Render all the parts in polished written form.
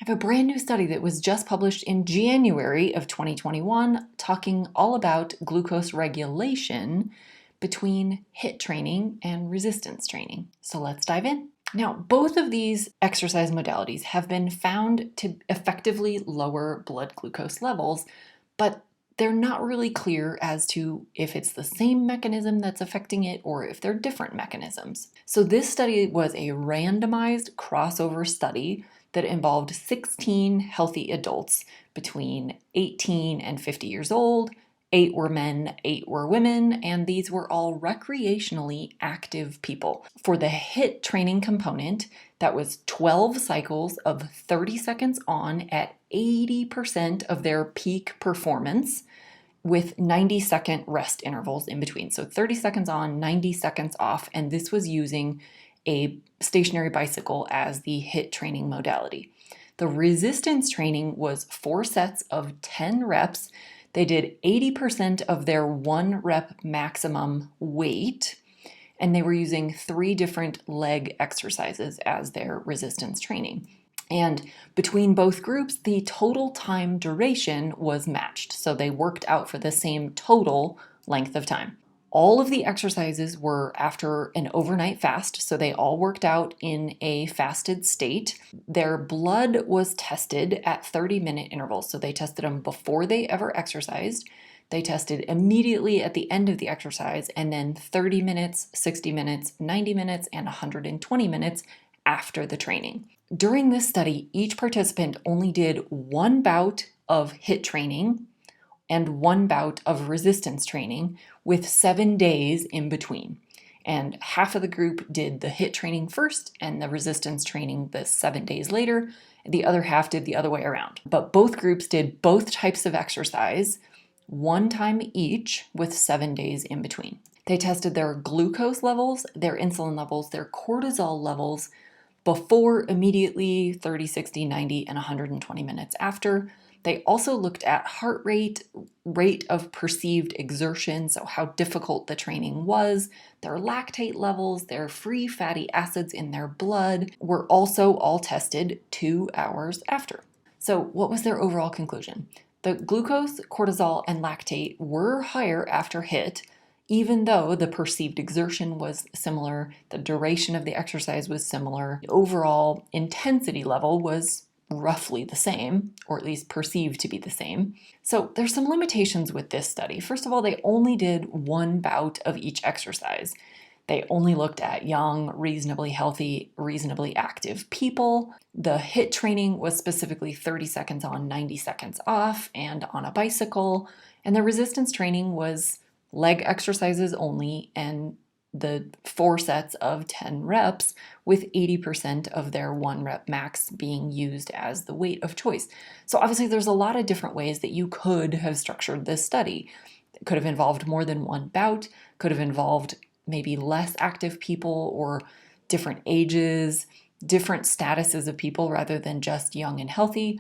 I have a brand new study that was just published in January of 2021 talking all about glucose regulation between HIIT training and resistance training. So let's dive in. Now, both of these exercise modalities have been found to effectively lower blood glucose levels, but they're not really clear as to if it's the same mechanism that's affecting it or if they're different mechanisms. So this study was a randomized crossover study that involved 16 healthy adults between 18 and 50 years old. 8 were men, 8 were women, and these were all recreationally active people. For the HIIT training component, that was 12 cycles of 30 seconds on at 80% of their peak performance with 90-second rest intervals in between. So 30 seconds on, 90 seconds off, and this was using a stationary bicycle as the HIIT training modality. The resistance training was 4 sets of 10 reps. They did 80% of their 1 rep maximum weight, and they were using 3 different leg exercises as their resistance training. And between both groups, the total time duration was matched. So they worked out for the same total length of time. All of the exercises were after an overnight fast, so they all worked out in a fasted state. Their blood was tested at 30-minute intervals, so they tested them before they ever exercised. They tested immediately at the end of the exercise, and then 30 minutes, 60 minutes, 90 minutes, and 120 minutes after the training. During this study, each participant only did 1 bout of HIIT training and 1 bout of resistance training with 7 days in between. And half of the group did the HIIT training first and the resistance training the 7 days later. The other half did the other way around. But both groups did both types of exercise 1 time each with 7 days in between. They tested their glucose levels, their insulin levels, their cortisol levels before, immediately, 30, 60, 90, and 120 minutes after. They also looked at heart rate, rate of perceived exertion, so how difficult the training was. Their lactate levels, their free fatty acids in their blood were also all tested 2 hours after. So what was their overall conclusion? The glucose, cortisol, and lactate were higher after HIIT, even though the perceived exertion was similar, the duration of the exercise was similar, the overall intensity level was roughly the same, or at least perceived to be the same. So there's some limitations with this study. First of all, they only did 1 bout of each exercise. They only looked at young, reasonably healthy, reasonably active people. The HIIT training was specifically 30 seconds on, 90 seconds off, and on a bicycle. And the resistance training was leg exercises only, and the 4 sets of 10 reps with 80% of their 1 rep max being used as the weight of choice. So obviously there's a lot of different ways that you could have structured this study. It could have involved more than 1 bout, could have involved maybe less active people or different ages, different statuses of people rather than just young and healthy.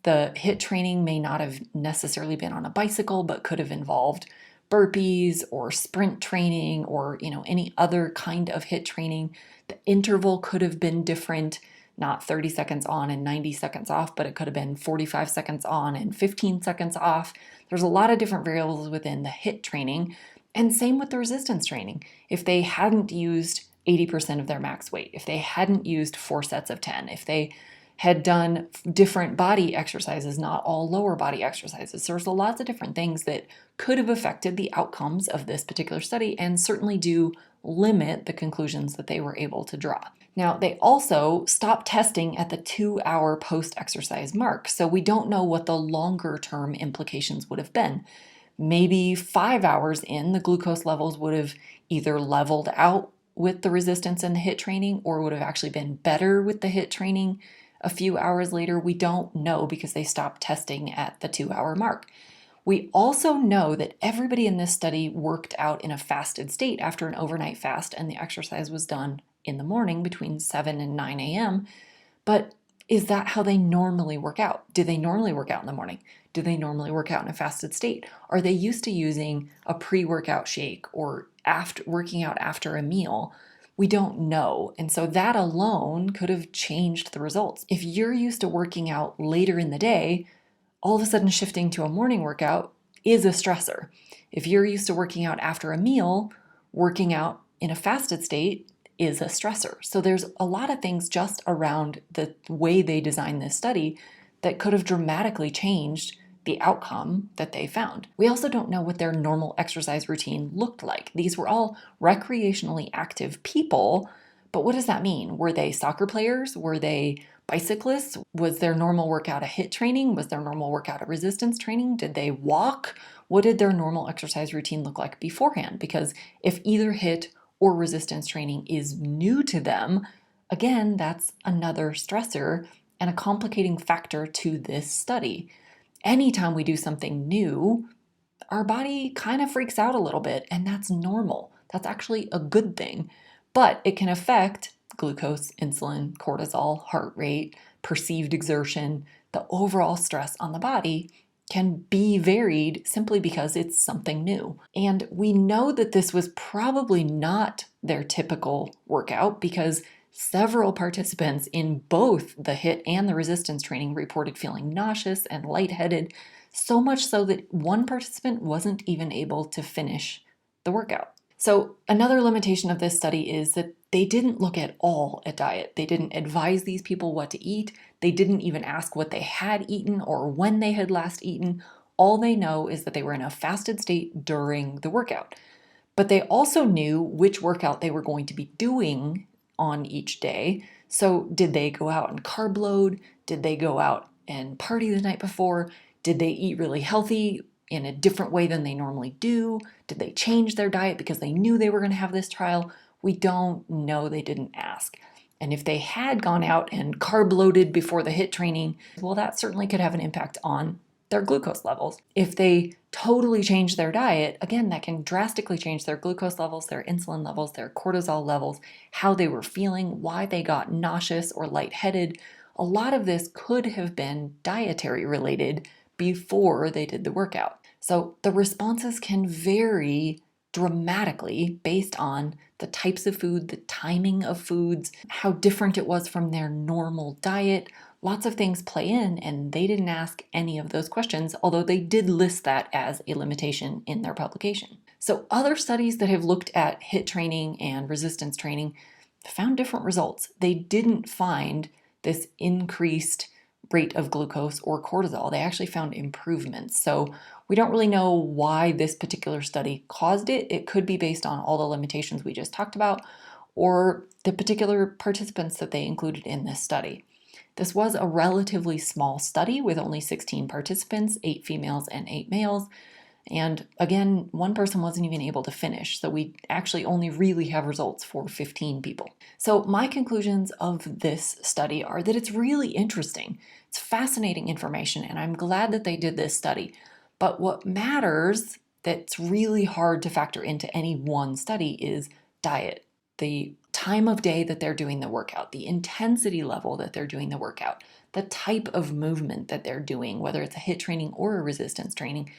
The HIIT training may not have necessarily been on a bicycle, but could have involved burpees or sprint training or any other kind of HIIT training. The interval could have been different, not 30 seconds on and 90 seconds off, but it could have been 45 seconds on and 15 seconds off. There's a lot of different variables within the HIIT training, and same with the resistance training. If they hadn't used 80% of their max weight, if they hadn't used 4 sets of 10, if they had done different body exercises, not all lower body exercises. There's lots of different things that could have affected the outcomes of this particular study and certainly do limit the conclusions that they were able to draw. Now, they also stopped testing at the 2-hour post-exercise mark, so we don't know what the longer-term implications would have been. Maybe 5 hours in, the glucose levels would have either leveled out with the resistance and the HIIT training or would have actually been better with the HIIT training. A few hours later, we don't know because they stopped testing at the 2-hour mark. We also know that everybody in this study worked out in a fasted state after an overnight fast, and the exercise was done in the morning between 7 and 9 a.m. But is that how they normally work out? Do they normally work out in the morning? Do they normally work out in a fasted state? Are they used to using a pre-workout shake or after working out after a meal? We don't know. And so that alone could have changed the results. If you're used to working out later in the day, all of a sudden shifting to a morning workout is a stressor. If you're used to working out after a meal, working out in a fasted state is a stressor. So there's a lot of things just around the way they designed this study that could have dramatically changed the outcome that they found. We also don't know what their normal exercise routine looked like. These were all recreationally active people, but what does that mean? Were they soccer players? Were they bicyclists? Was their normal workout a HIIT training? Was their normal workout a resistance training? Did they walk? What did their normal exercise routine look like beforehand? Because if either HIIT or resistance training is new to them, again, that's another stressor and a complicating factor to this study. Anytime we do something new, our body kind of freaks out a little bit, and that's normal. That's actually a good thing. But it can affect glucose, insulin, cortisol, heart rate, perceived exertion. The overall stress on the body can be varied simply because it's something new. And we know that this was probably not their typical workout because several participants in both the HIIT and the resistance training reported feeling nauseous and lightheaded, so much so that one participant wasn't even able to finish the workout. So another limitation of this study is that they didn't look at all at diet. They didn't advise these people what to eat. They didn't even ask what they had eaten or when they had last eaten. All they know is that they were in a fasted state during the workout. But they also knew which workout they were going to be doing on each day. So did they go out and carb load? Did they go out and party the night before? Did they eat really healthy in a different way than they normally do? Did they change their diet because they knew they were going to have this trial? We don't know. They didn't ask. And if they had gone out and carb loaded before the HIIT training, well, that certainly could have an impact on their glucose levels. If they totally change their diet, again, that can drastically change their glucose levels, their insulin levels, their cortisol levels, how they were feeling, why they got nauseous or lightheaded. A lot of this could have been dietary related before they did the workout. So the responses can vary dramatically based on the types of food, the timing of foods, how different it was from their normal diet. Lots of things play in, and they didn't ask any of those questions, although they did list that as a limitation in their publication. So other studies that have looked at HIIT training and resistance training found different results. They didn't find this increased rate of glucose or cortisol. They actually found improvements. So we don't really know why this particular study caused it. It could be based on all the limitations we just talked about, or the particular participants that they included in this study. This was a relatively small study with only 16 participants, 8 females and 8 males. And again, one person wasn't even able to finish. So we actually only really have results for 15 people. So my conclusions of this study are that it's really interesting. It's fascinating information, and I'm glad that they did this study. But what matters that's really hard to factor into any one study is diet. The time of day that they're doing the workout, the intensity level that they're doing the workout, the type of movement that they're doing, whether it's a HIIT training or a resistance training,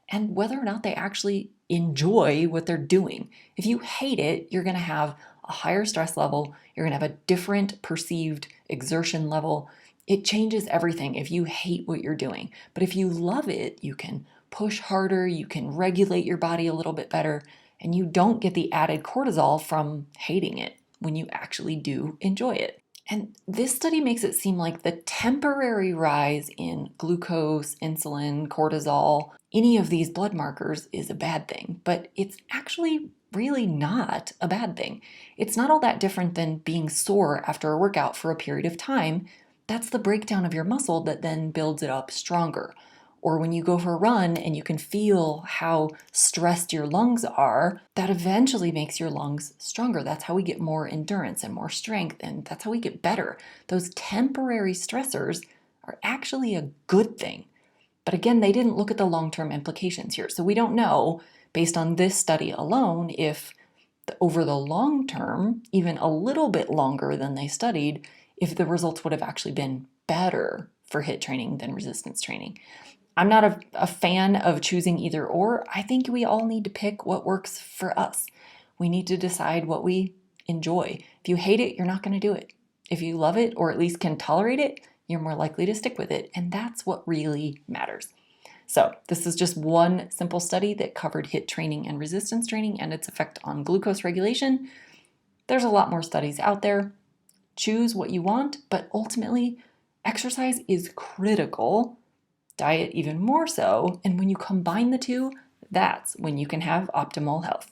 and whether or not they actually enjoy what they're doing. If you hate it, you're going to have a higher stress level, you're going to have a different perceived exertion level. It changes everything if you hate what you're doing. But if you love it, you can push harder, you can regulate your body a little bit better, and you don't get the added cortisol from hating it when you actually do enjoy it. And this study makes it seem like the temporary rise in glucose, insulin, cortisol, any of these blood markers is a bad thing, but it's actually really not a bad thing. It's not all that different than being sore after a workout for a period of time. That's the breakdown of your muscle that then builds it up stronger. Or when you go for a run and you can feel how stressed your lungs are, that eventually makes your lungs stronger. That's how we get more endurance and more strength, and that's how we get better. Those temporary stressors are actually a good thing. But again, they didn't look at the long-term implications here. So we don't know, based on this study alone, if over the long term, even a little bit longer than they studied, if the results would have actually been better for HIIT training than resistance training. I'm not a fan of choosing either or. I think we all need to pick what works for us. We need to decide what we enjoy. If you hate it, you're not going to do it. If you love it, or at least can tolerate it, you're more likely to stick with it. And that's what really matters. So this is just one simple study that covered HIIT training and resistance training and its effect on glucose regulation. There's a lot more studies out there. Choose what you want, but ultimately, exercise is critical, diet even more so, and when you combine the two, that's when you can have optimal health.